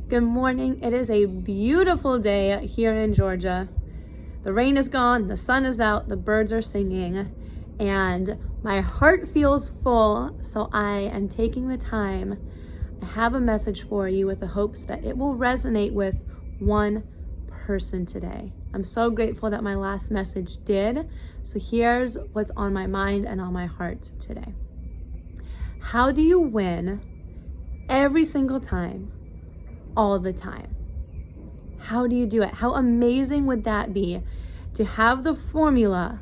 Good morning. It is a beautiful day here in Georgia. The rain is gone, the sun is out, the birds are singing, and my heart feels full, so I am taking the time. I have a message for you with the hopes that it will resonate with one person today. I'm so grateful that my last message did. So here's what's on my mind and on my heart today. How do you win every single time, all the time? How do you do it? How amazing would that be to have the formula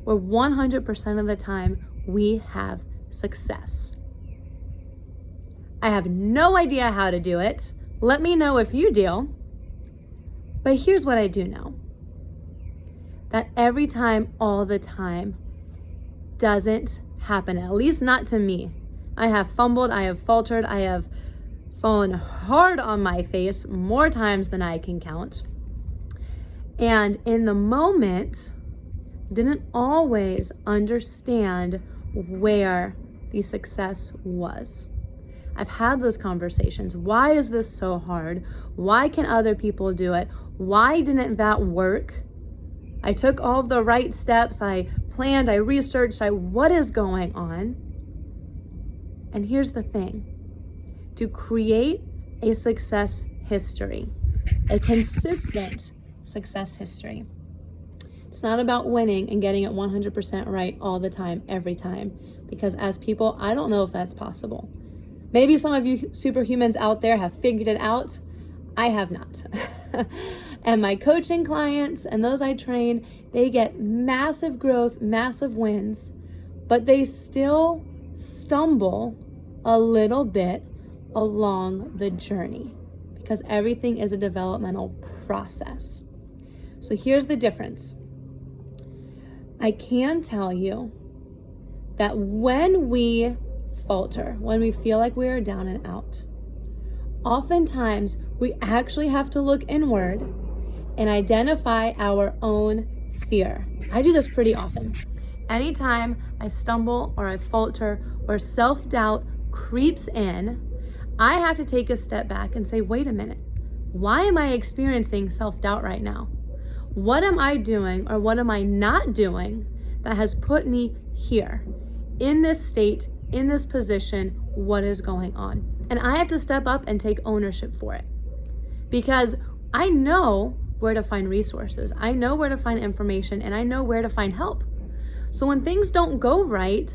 where 100% of the time we have success? I have no idea how to do it. Let me know if you do. But here's what I do know. That every time, all the time doesn't happen, at least not to me. I have fumbled, I have faltered, I have fallen hard on my face more times than I can count. And in the moment, didn't always understand where the success was. I've had those conversations. Why is this so hard? Why can other people do it? Why didn't that work? I took all of the right steps. I planned, I researched, what is going on? And here's the thing. To create a success history, a consistent success history. It's not about winning and getting it 100% right all the time, every time. Because as people, I don't know if that's possible. Maybe some of you superhumans out there have figured it out. I have not. And my coaching clients and those I train, they get massive growth, massive wins, but they still stumble a little bit along the journey because everything is a developmental process. So here's the difference. I can tell you that when we falter, when we feel like we are down and out, oftentimes we actually have to look inward and identify our own fear. I do this pretty often. Anytime I stumble or I falter or self-doubt creeps in, I have to take a step back and say, wait a minute, why am I experiencing self-doubt right now? What am I doing or what am I not doing that has put me here, in this state, in this position? What is going on? And I have to step up and take ownership for it because I know where to find resources. I know where to find information and I know where to find help. So when things don't go right,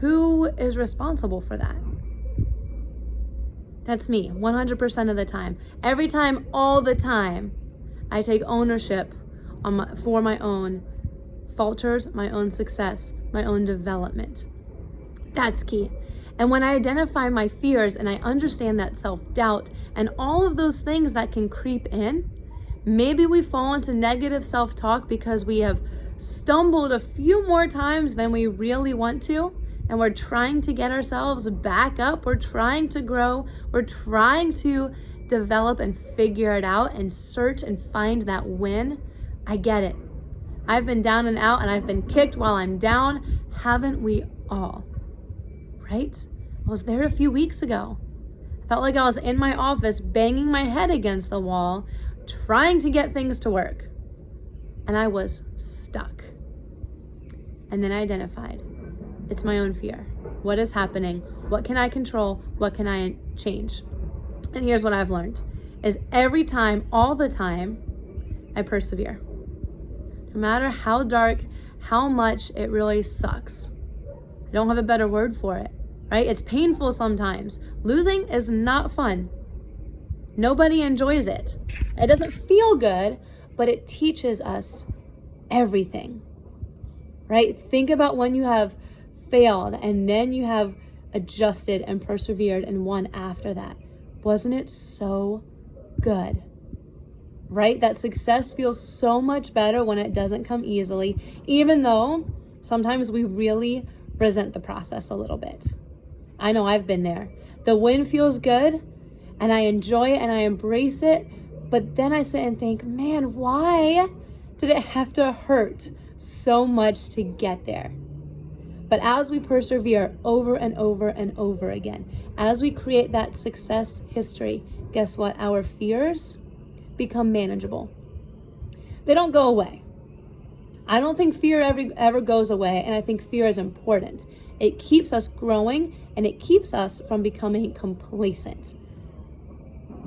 who is responsible for that? That's me, 100% of the time. Every time, all the time, I take ownership for my own falters, my own success, my own development. That's key. And when I identify my fears and I understand that self-doubt and all of those things that can creep in, maybe we fall into negative self-talk because we have stumbled a few more times than we really want to, and we're trying to get ourselves back up. We're trying to grow. We're trying to develop and figure it out and search and find that win. I get it. I've been down and out and I've been kicked while I'm down. Haven't we all? Right? I was there a few weeks ago. I felt like I was in my office banging my head against the wall, trying to get things to work. And I was stuck. And then I identified, it's my own fear. What is happening? What can I control? What can I change? And here's what I've learned is every time, all the time, I persevere. No matter how dark, how much it really sucks. I don't have a better word for it, right? It's painful sometimes. Losing is not fun. Nobody enjoys it. It doesn't feel good, but it teaches us everything, right? Think about when you have failed and then you have adjusted and persevered and won after that. Wasn't it so good? Right? That success feels so much better when it doesn't come easily, even though sometimes we really resent the process a little bit. I know I've been there. The win feels good and I enjoy it and I embrace it, but then I sit and think, man, why did it have to hurt so much to get there? But as we persevere over and over and over again, as we create that success history, guess what? Our fears become manageable. They don't go away. I don't think fear ever goes away, and I think fear is important. It keeps us growing, and it keeps us from becoming complacent.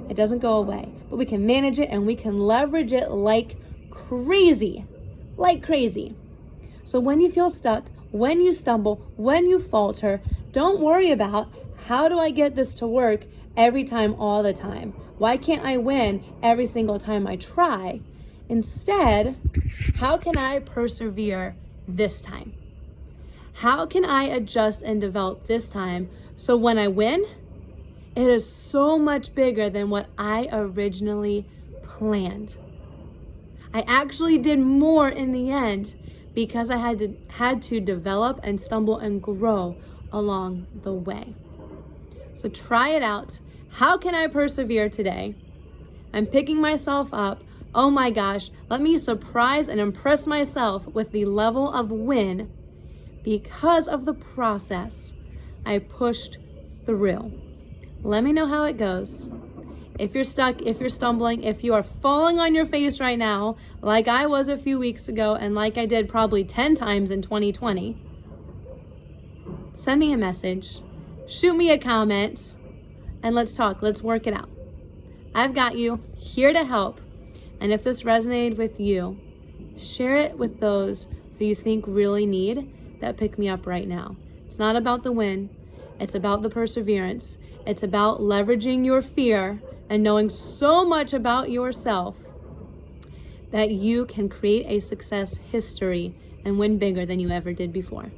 It doesn't go away, but we can manage it and we can leverage it like crazy. So when you feel stuck, when you stumble, when you falter, don't worry about how do I get this to work every time, all the time? Why can't I win every single time I try? Instead, how can I persevere this time? How can I adjust and develop this time so when I win, it is so much bigger than what I originally planned? I actually did more in the end because I had to develop and stumble and grow along the way. So try it out. How can I persevere today? I'm picking myself up. Oh my gosh, let me surprise and impress myself with the level of win because of the process I pushed through. Let me know how it goes. If you're stuck, if you're stumbling, if you are falling on your face right now, like I was a few weeks ago and like I did probably 10 times in 2020, send me a message, shoot me a comment, and let's talk. Let's work it out. I've got you, here to help. And if this resonated with you, share it with those who you think really need that pick me up right now. It's not about the win. It's about the perseverance. It's about leveraging your fear and knowing so much about yourself that you can create a success history and win bigger than you ever did before.